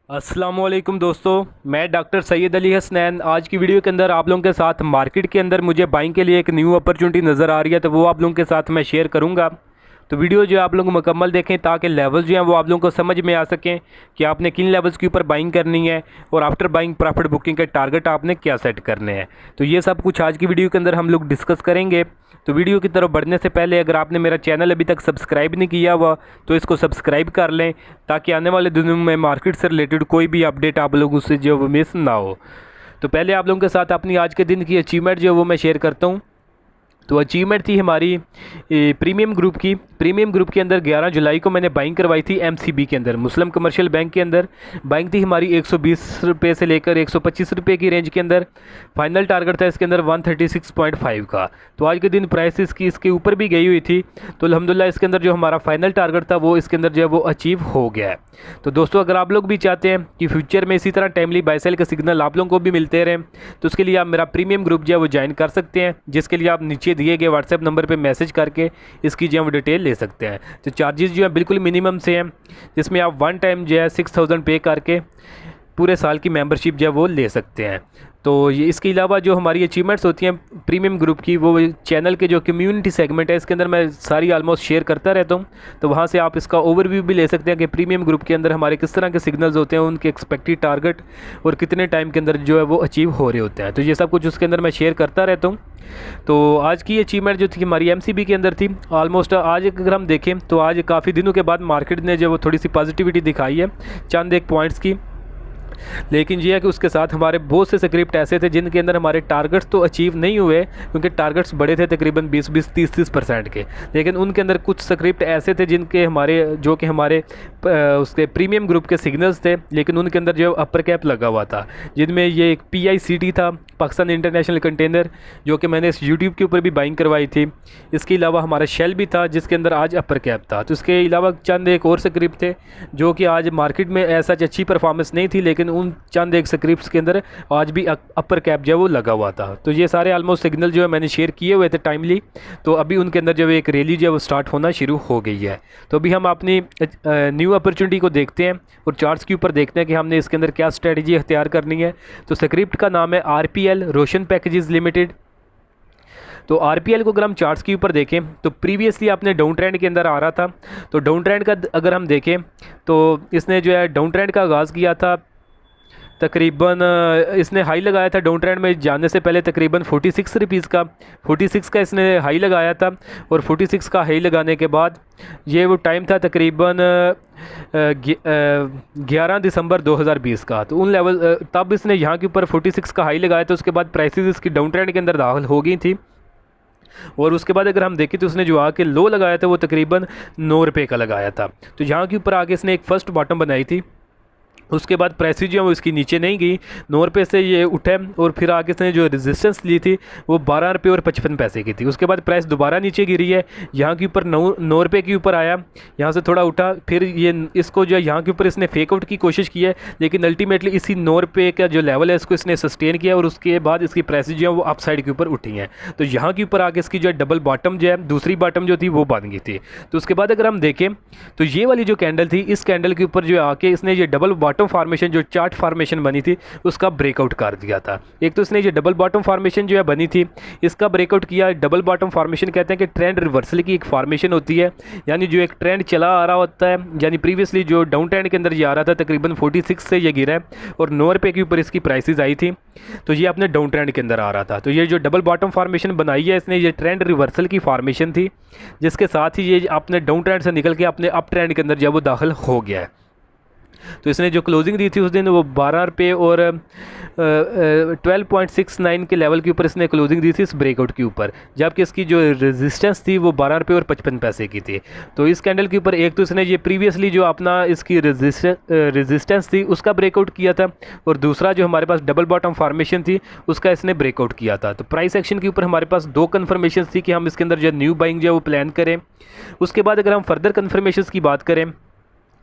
अस्सलामुअलैकुम दोस्तों, मैं डॉक्टर सैयद अली हसनैन। आज की वीडियो के अंदर आप लोगों के साथ मार्केट के अंदर मुझे बाइंग के लिए एक न्यू अपॉर्चुनिटी नज़र आ रही है, तो वो आप लोगों के साथ मैं शेयर करूंगा। तो वीडियो जो आप लोग मुकम्मल देखें ताकि लेवल जो हैं वो आप लोगों को समझ में आ सकें कि आपने किन लेवल्स के ऊपर बाइंग करनी है और आफ्टर बाइंग प्रॉफिट बुकिंग के टारगेट आपने क्या सेट करने हैं। तो ये सब कुछ आज की वीडियो के अंदर हम लोग डिस्कस करेंगे। तो वीडियो की तरफ बढ़ने से पहले अगर आपने मेरा चैनल अभी तक सब्सक्राइब नहीं किया हुआ तो इसको सब्सक्राइब कर लें, ताकि आने वाले दिनों में मार्केट से रिलेटेड कोई भी अपडेट आप लोगों से जो वो मिस ना हो। तो पहले आप लोगों के साथ अपनी आज के दिन की अचीवमेंट जो वो मैं शेयर करता हूँ। तो अचीवमेंट थी हमारी प्रीमियम ग्रुप की। प्रीमियम ग्रुप के अंदर 11 जुलाई को मैंने बाइंग करवाई थी एमसीबी के अंदर, मुस्लिम कमर्शियल बैंक के अंदर। बाइंग थी हमारी 120 रुपये से लेकर 125 रुपये की रेंज के अंदर। फाइनल टारगेट था इसके अंदर 136.5 का। तो आज के दिन प्राइस इसकी इसके ऊपर भी गई हुई थी। तो अल्हम्दुलिल्लाह इसके अंदर जो हमारा फाइनल टारगेट था वो इसके अंदर जो है वो अचीव हो गया है। तो दोस्तों, अगर आप लोग भी चाहते हैं कि फ्यूचर में इसी तरह टाइमली बाय सेल के सिग्नल आप लोगों को भी मिलते रहें, तो उसके लिए आप मेरा प्रीमियम ग्रुप जो है वो ज्वाइन कर सकते हैं, जिसके लिए आप नीचे दिए गए व्हाट्सएप नंबर पे मैसेज करके इसकी जो है डिटेल ले सकते हैं। तो चार्जेस जो है बिल्कुल मिनिमम से हैं, जिसमें आप वन टाइम जो है 6000 पे करके पूरे साल की मेंबरशिप जो है वो ले सकते हैं। तो ये इसके अलावा जो हमारी अचीवमेंट्स होती हैं प्रीमियम ग्रुप की, वो चैनल के जो कम्युनिटी सेगमेंट है इसके अंदर मैं सारी ऑलमोस्ट शेयर करता रहता हूँ। तो वहाँ से आप इसका ओवरव्यू भी ले सकते हैं कि प्रीमियम ग्रुप के अंदर हमारे किस तरह के सिग्नल्स होते हैं, उनके एक्सपेक्टेड टारगेट और कितने टाइम के अंदर जो है वो अचीव हो रहे होते हैं। तो ये सब कुछ उसके अंदर मैं शेयर करता रहता हूँ। तो आज की अचीवमेंट जो थी हमारी एमसीबी के अंदर थी। ऑलमोस्ट आज अगर हम देखें तो आज काफ़ी दिनों के बाद मार्केट ने जो वो थोड़ी सी पॉजिटिविटी दिखाई है चंद एक पॉइंट्स की। लेकिन ये है कि उसके साथ हमारे बहुत से स्क्रिप्ट ऐसे थे जिनके अंदर हमारे टारगेट्स तो अचीव नहीं हुए, क्योंकि टारगेट्स बड़े थे तकरीबन 20-20 30-30% के। लेकिन उनके अंदर कुछ स्क्रिप्ट ऐसे थे जिनके हमारे जो कि हमारे उसके प्रीमियम ग्रुप के सिग्नल्स थे, लेकिन उनके अंदर जो अपर कैप लगा हुआ था, जिनमें ये एक PICT था, पाकिस्तान इंटरनेशनल कंटेनर, जो कि मैंने इस यूट्यूब के ऊपर भी बाइंग करवाई थी। इसके अलावा हमारा शेल भी था जिसके अंदर आज अपर कैप था। तो इसके अलावा चंद एक और स्क्रिप्ट थे जो कि आज मार्केट में ऐसा अच्छी परफॉर्मेंस नहीं थी, लेकिन उन चंद एक स्क्रिप्ट्स के अंदर आज भी अपर कैप जो है वो लगा हुआ था। तो ये सारे ऑलमोस्ट सिग्नल जो है मैंने शेयर किए हुए थे टाइमली। तो अभी उनके अंदर जो है एक रैली जो है वो स्टार्ट होना शुरू हो गई है। तो अभी हम अपनी न्यू अपॉर्चुनिटी को देखते हैं और चार्ट्स के ऊपर देखते हैं कि हमने इसके अंदर क्या स्ट्रेटजी अख्तियार करनी है। तो स्क्रिप्ट का नाम है RPL, रोशन पैकेजेस लिमिटेड। तो RPL को अगर हम चार्ट्स के ऊपर देखें तो प्रीवियसली आपने डाउन ट्रेंड के अंदर आ रहा था। तो डाउन ट्रेंड का अगर हम देखें तो इसने जो है डाउन ट्रेंड का आगाज़ किया था तकरीबन, इसने हाई लगाया था डाउन ट्रेंड में जाने से पहले तकरीबन 46 रुपीज़ का, 46 का इसने हाई लगाया था। और 46 का हाई लगाने के बाद ये वो टाइम था तकरीबन 11 दिसंबर 2020 का। तो उन लेवल तब इसने यहाँ के ऊपर 46 का हाई लगाया था। उसके बाद प्राइसेस इसकी डाउन ट्रेंड के अंदर दाखिल हो गई थी। और उसके बाद अगर हम देखें तो उसने जो आके लो लगाया था वो तकरीबन 9 रुपये का लगाया था। तो यहाँ के ऊपर आके इसने एक फ़र्स्ट बॉटम बनाई थी। उसके बाद प्राइस जो है वो इसकी नीचे नहीं गई, 9 रुपये से ये उठे और फिर आगे इसने जो रेजिस्टेंस ली थी वो 12 रुपये और 55 पैसे की थी। उसके बाद प्राइस दोबारा नीचे गिरी है, यहाँ के ऊपर 9 रुपये के ऊपर आया, यहाँ से थोड़ा उठा, फिर ये इसको जो है यहाँ के ऊपर इसने फेकआउट की कोशिश की है, लेकिन अल्टीमेटली इसी 9 रुपये का जो लेवल है इसको इसने सस्टेन किया और उसके बाद इसकी प्राइस जो है वो अप साइड के ऊपर उठी हैं। तो यहाँ के ऊपर आगे इसकी जो है डबल बॉटम जो है, दूसरी बॉटम जो थी वो बन गई थी। तो उसके बाद अगर हम देखें तो ये वाली जो कैंडल थी, इस कैंडल के ऊपर जो आके इसने ये डबल बॉटम फॉर्मेशन जो चार्ट फॉर्मेशन बनी थी उसका ब्रेकआउट कर दिया था। एक तो इसने ये डबल बॉटम फॉर्मेशन जो है बनी थी इसका ब्रेकआउट किया। डबल बॉटम फॉर्मेशन कहते हैं कि ट्रेंड रिवर्सल की एक फॉर्मेशन होती है, यानी जो एक ट्रेंड चला आ रहा होता है, यानी प्रीवियसली जो डाउन ट्रेंड के अंदर ये आ रहा था तकरीबन 46 से ये गिरा है और 9 रुपये के ऊपर इसकी प्राइसेस आई थी। तो ये अपने डाउन ट्रेंड के अंदर आ रहा था। तो ये जो डबल बॉटम फॉर्मेशन बनाई है इसने, ये ट्रेंड रिवर्सल की फॉर्मेशन थी, जिसके साथ ही ये अपने डाउन ट्रेंड से निकल के अपने अप ट्रेंड के अंदर जब वो दाखिल हो गया है। तो इसने जो क्लोजिंग दी थी उस दिन वो 12 रुपये और 12.69 के लेवल के ऊपर इसने क्लोजिंग दी थी इस ब्रेकआउट के ऊपर, जबकि इसकी जो रेजिस्टेंस थी वो 12 रुपये और 55 पैसे की थी। तो इस कैंडल के ऊपर एक तो इसने ये प्रीवियसली जो अपना इसकी रेजिस्टेंस थी उसका ब्रेकआउट किया था, और दूसरा जो हमारे पास डबल बॉटम फॉर्मेशन थी उसका इसने ब्रेकआउट किया था। तो प्राइस एक्शन के ऊपर हमारे पास 2 कन्फर्मेशन थी कि हम इसके अंदर जो न्यू बाइंग जो है वो प्लान करें। उसके बाद अगर हम फर्दर कन्फर्मेशन की बात करें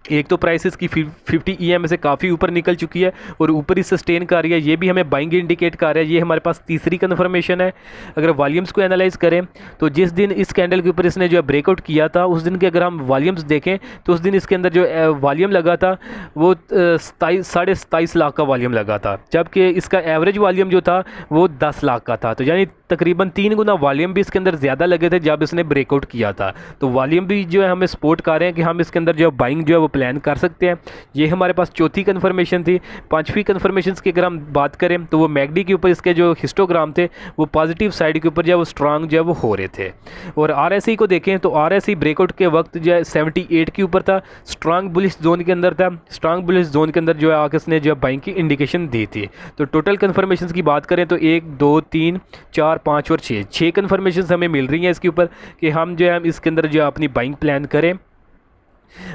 एक तो प्राइस इसकी 50 EMA से काफ़ी ऊपर निकल चुकी है और ऊपर ही सस्टेन कर रही है, ये भी हमें बाइंग इंडिकेट कर रहा है। ये हमारे पास तीसरी कन्फर्मेशन है। अगर वॉल्यूम्स को एनालाइज करें तो जिस दिन इस कैंडल के ऊपर इसने जो है ब्रेकआउट किया था उस दिन के अगर हम वॉल्यूम्स देखें तो उस दिन इसके अंदर जो वॉल्यूम लगा था वो 27.5 लाख का वॉल्यूम लगा था, जबकि इसका एवरेज वॉल्यूम जो था वो 10 लाख का था। तो यानी तकरीबन 3 गुना वॉल्यूम भी इसके अंदर ज़्यादा लगे थे जब इसने ब्रेकआउट किया था। तो वॉल्यूम भी जो है हमें सपोर्ट कर रहे हैं कि हम इसके अंदर जो बाइंग जो है वो प्लान कर सकते हैं। ये हमारे पास चौथी कन्फर्मेशन थी। पांचवी कन्फर्मेशन की अगर हम बात करें तो वो मैगडी के ऊपर इसके जो हिस्टोग्राम थे वो पॉजिटिव साइड के ऊपर जो है वो स्ट्रांग जो है वो हो रहे थे। और RSI को देखें तो RSI ब्रेकआउट के वक्त जो है 78 के ऊपर था, स्ट्रांग बुलिश जोन के अंदर था। स्ट्रांग बुलिश जोन के अंदर जो है आके इसने जो है बाइंग की इंडिकेशन दी थी। तो टोटल कन्फर्मेशन की बात करें तो 1 2 3 4 5 और 6 कन्फर्मेशन हमें मिल रही हैं इसके ऊपर कि हम जो है इसके अंदर जो है अपनी बाइंग प्लान करें।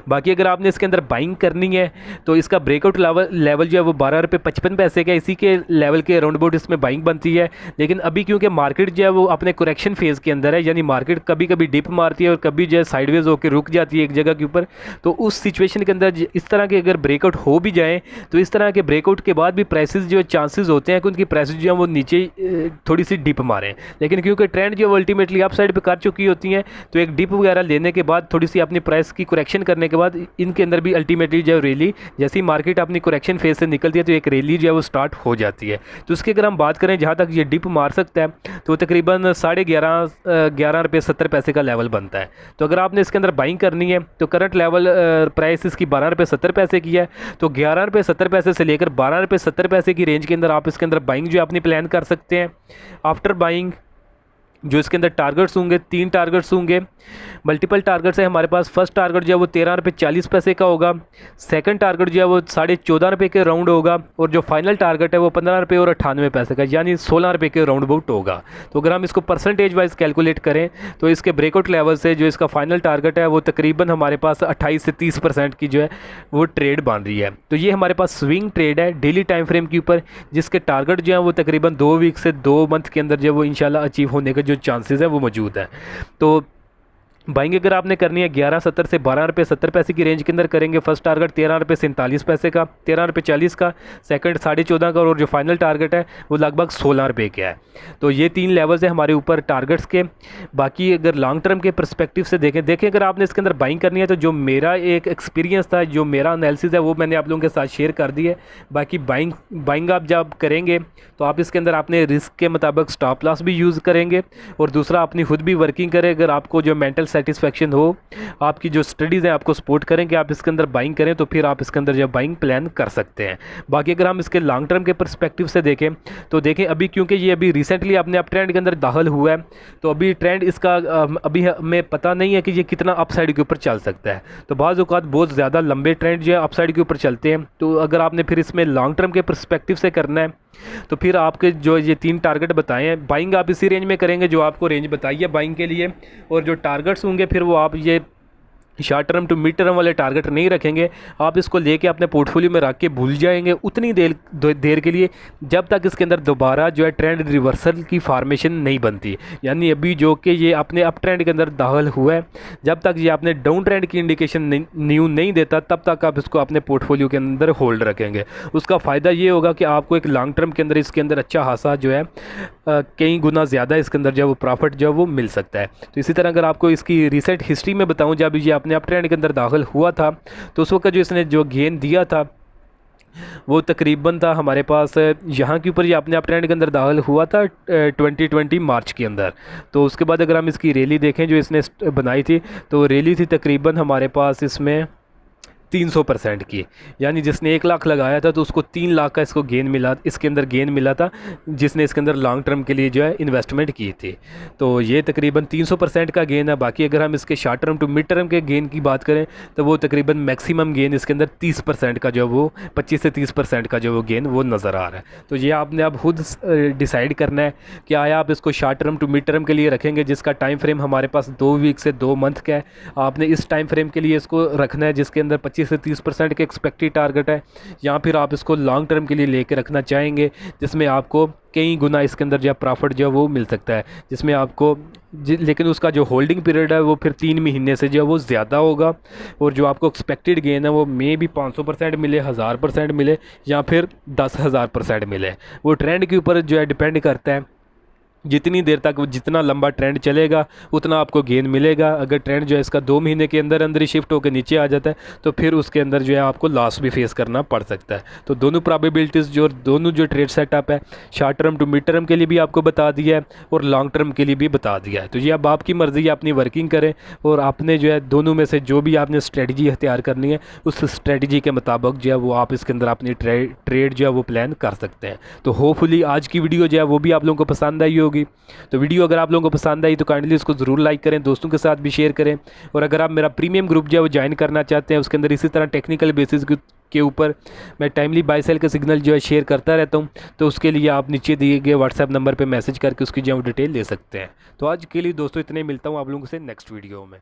बाकी अगर आपने इसके अंदर बाइंग करनी है तो इसका ब्रेकआउट लेवल जो है वो 12 रुपये 55 पैसे का, इसी के लेवल के अराउंड अबाउट इसमें बाइंग बनती है। लेकिन अभी क्योंकि मार्केट जो है वो अपने करेक्शन फेज़ के अंदर है, यानी मार्केट कभी कभी डिप मारती है और कभी जो है साइडवेज होकर रुक जाती है एक जगह के ऊपर, तो उस सिचुएशन के अंदर इस तरह के अगर ब्रेकआउट हो भी जाए तो इस तरह के ब्रेकआउट के बाद भी प्राइसेस जो चांसेस होते हैं कि उनकी प्राइसेस जो है वो नीचे थोड़ी सी डिप मारें। लेकिन क्योंकि ट्रेंड जो अल्टीमेटली अप साइड पर कर चुकी होती हैं तो एक डिप वगैरह लेने के बाद थोड़ी सी अपनी प्राइस की करेक्शन करने के बाद इनके अंदर भी अल्टीमेटली जो रैली, जैसे ही मार्केट अपनी करेक्शन फेज से निकलती है तो एक रैली जो है वो स्टार्ट हो जाती है। तो उसकी अगर हम बात करें जहाँ तक ये डिप मार सकता है तो तकरीबन 11.5 रुपये 70 पैसे का लेवल बनता है। तो अगर आपने इसके अंदर बाइंग करनी है तो करंट लेवल प्राइस इसकी 12 रुपये 70 पैसे की है, तो 11 रुपये 70 पैसे से लेकर 12 रुपये 70 पैसे की रेंज के अंदर आप इसके अंदर बाइंग जो है अपनी प्लान कर सकते हैं। आफ्टर बाइंग जो इसके अंदर टारगेट्स होंगे, 3 टारगेट्स होंगे, मल्टीपल टारगेट्स है हमारे पास। फर्स्ट टारगेट जो है वो 13 रुपये 40 पैसे का होगा, सेकंड टारगेट जो है वो 14.5 रुपये के राउंड होगा और जो फाइनल टारगेट है वो 15 रुपये और 98 पैसे का, यानी 16 रुपये के राउंड अबाउट होगा। तो अगर हम इसको परसेंटेज वाइज कैलकुलेट करें तो इसके ब्रेकआउट लेवल से जो इसका फाइनल टारगेट है वो तकरीबन हमारे पास 28 से 30% की जो है वो ट्रेड बन रही है। तो ये हमारे पास स्विंग ट्रेड है डेली टाइम फ्रेम के ऊपर, जिसके टारगेट जो है वो तकरीबन 2 वीक से 2 मंथ के अंदर जो वो इंशाल्लाह अचीव होने का जो चांसेस है वो मौजूद है। तो बाइंग अगर आपने करनी है 11.70 से 12 रुपये 70 पैसे की रेंज के अंदर करेंगे। फर्स्ट टारगेट 13 रुपये 47 पैसे का, 13 रुपये 40 का, सेकंड 14.5 का और जो फाइनल टारगेट है वो लगभग 16 रुपये का है। तो ये 3 लेवल्स हैं हमारे ऊपर टारगेट्स के। बाकी अगर लॉन्ग टर्म के परस्पेक्टिव से देखें अगर आपने इसके अंदर बाइंग करनी है तो जो मेरा एक एक्सपीरियंस था, जो मेरा एनालिसिस है वो मैंने आप लोगों के साथ शेयर कर दी है। बाकी बाइंग आप जब करेंगे तो आप इसके अंदर अपने रिस्क के मुताबिक स्टॉप लॉस भी यूज़ करेंगे और दूसरा अपनी खुद भी वर्किंग करें। अगर आपको जो मेंटल सेटिस्फेक्शन हो, आपकी जो स्टडीज़ हैं आपको सपोर्ट करें कि आप इसके अंदर बाइंग करें तो फिर आप इसके अंदर जो बाइंग प्लान कर सकते हैं। बाकी अगर हम इसके लॉन्ग टर्म के परस्पेक्टिव से देखें तो देखें अभी क्योंकि ये अभी रिसेंटली अपने अप ट्रेंड के अंदर दाखिल हुआ है तो अभी ट्रेंड इसका अभी हमें पता नहीं है कि ये कितना अपसाइड के ऊपर चल सकता है। तो बाज़ औक़ात बहुत ज़्यादा लंबे ट्रेंड जो है अपसाइड के ऊपर चलते हैं। तो अगर आपने फिर इसमें लॉन्ग टर्म के परस्पेक्टिव से करना है तो फिर आपके जो ये 3 टारगेट बताए हैं बाइंग आप इसी रेंज में करेंगे जो आपको रेंज बताई है बाइंग के लिए, और जो टारगेट्स होंगे फिर वो आप ये short term to mid term वाले टारगेट नहीं रखेंगे। आप इसको लेके अपने पोर्टफोलियो में रख के भूल जाएंगे उतनी देर के लिए जब तक इसके अंदर दोबारा जो है ट्रेंड रिवर्सल की फार्मेशन नहीं बनती। यानी अभी जो कि ये अपने अप ट्रेंड के अंदर दाखिल हुआ है, जब तक ये अपने डाउन ट्रेंड की इंडिकेशन न्यू नहीं देता तब तक आप इसको अपने पोर्टफोलियो के अंदर होल्ड रखेंगे। उसका फ़ायदा ये होगा कि आपको एक लॉन्ग टर्म के अंदर इसके अंदर अच्छा खासा जो है कई गुना ज़्यादा इसके अंदर जो है वो प्रॉफिट जो है वो मिल सकता है। तो इसी तरह अगर आपको इसकी रिसेंट हिस्ट्री में बताऊँ, जब ये अपने अप ट्रेंड के अंदर दाखिल हुआ था तो उस वक्त जो इसने जो गेन दिया था वो तकरीबन था हमारे पास यहाँ के ऊपर ये अपने अप ट्रेंड के अंदर दाखिल हुआ था 2020 मार्च के अंदर। तो उसके बाद अगर हम इसकी रैली देखें जो इसने बनाई थी तो रैली थी तकरीबन हमारे पास इसमें 300% की, यानी जिसने 1 लाख लगाया था तो उसको 3 लाख का इसको गेन मिला, इसके अंदर गेन मिला था जिसने इसके अंदर लॉन्ग टर्म के लिए जो है इन्वेस्टमेंट की थी। तो ये तकरीबन 300% का गेन है। बाकी अगर हम इसके short term to mid term के गेन की बात करें तो वो तकरीबन मैक्सिमम गेन इसके अंदर 30% का जो वो 25 से 30% का जो वो गेन वो नज़र आ रहा है। तो ये आपने अब खुद डिसाइड करना है कि आया आप इसको short term to mid term के लिए रखेंगे जिसका टाइम फ्रेम हमारे पास 2 वीक से 2 मंथ का है। आपने इस टाइम फ्रेम के लिए इसको रखना है जिसके अंदर 25 25 से 30% के एक्सपेक्टेड टारगेट है, या फिर आप इसको लॉन्ग टर्म के लिए लेके रखना चाहेंगे जिसमें आपको कई गुना इसके अंदर जो प्रॉफिट जो है वो मिल सकता है, जिसमें आपको लेकिन उसका जो होल्डिंग पीरियड है वो फिर 3 महीने से जो है वो ज़्यादा होगा, और जो आपको एक्सपेक्टेड गेन है वो मे भी 500% मिले, 1000% मिले, या फिर 10,000% मिले। वो ट्रेंड के ऊपर जो है डिपेंड करता है। जितनी देर तक जितना लंबा ट्रेंड चलेगा उतना आपको गेन मिलेगा। अगर ट्रेंड जो है इसका 2 महीने के अंदर अंदर ही शिफ्ट होकर नीचे आ जाता है तो फिर उसके अंदर जो है आपको लॉस भी फेस करना पड़ सकता है। तो दोनों प्रोबेबिलिटीज़ जो दोनों जो ट्रेड सेटअप है, short term to mid term के लिए भी आपको बता दिया है और लॉन्ग टर्म के लिए भी बता दिया है। तो ये अब आपकी मर्ज़ी है, अपनी वर्किंग करें और आपने जो है दोनों में से जो भी आपने स्ट्रेटजी अख्तियार करनी है उस स्ट्रेटजी के मुताबिक जो है वो आप इसके अंदर अपनी ट्रेड जो है वो प्लान कर सकते हैं। तो होपफुली आज की वीडियो जो है वो भी आप लोगों को पसंद आई होगी। तो वीडियो अगर आप लोगों को पसंद आई तो काइंडली उसको ज़रूर लाइक करें, दोस्तों के साथ भी शेयर करें। और अगर आप मेरा प्रीमियम ग्रुप जो है वो ज्वाइन करना चाहते हैं, उसके अंदर इसी तरह टेक्निकल बेसिस के ऊपर मैं टाइमली बाय सेल का सिग्नल जो है शेयर करता रहता हूं, तो उसके लिए आप नीचे दिए गए व्हाट्सएप नंबर पे मैसेज करके उसकी जो डिटेल ले सकते हैं। तो आज के लिए दोस्तों इतने, मिलता हूं आप लोगों से नेक्स्ट वीडियो में।